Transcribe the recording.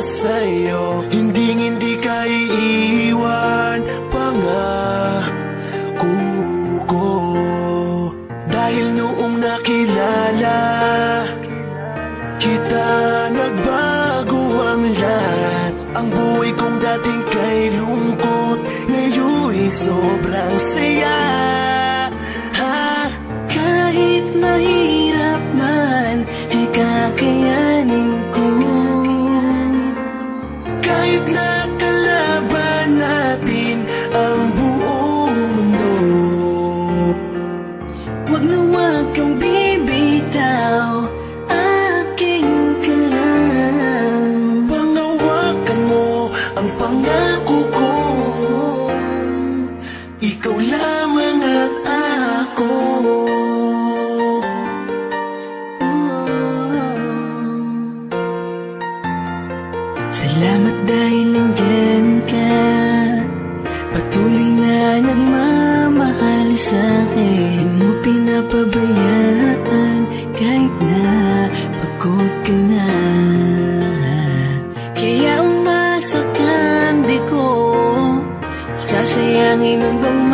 sa'yo. Hindi ka iiwan, pangako ko. Dahil noong nakilala kita, nagbago ang lahat. Ang buhay kong dating kay lungkot, ngayon'y sobrang saya. Kahit mahirap man, ay kakayanin ko. Kahit nakalaban natin ang buong mundo, wag na wag kang bibitaw, aking ka lang. pangawakan mo ang pangako ko. Ikaw lamang at ako. Salamat dahil nandyan ka, patuloy na nagmamahal sa'kin. Mo pinapabayaan kahit na pagod ka na. Kaya umasa kang di ko sasayangin ang bang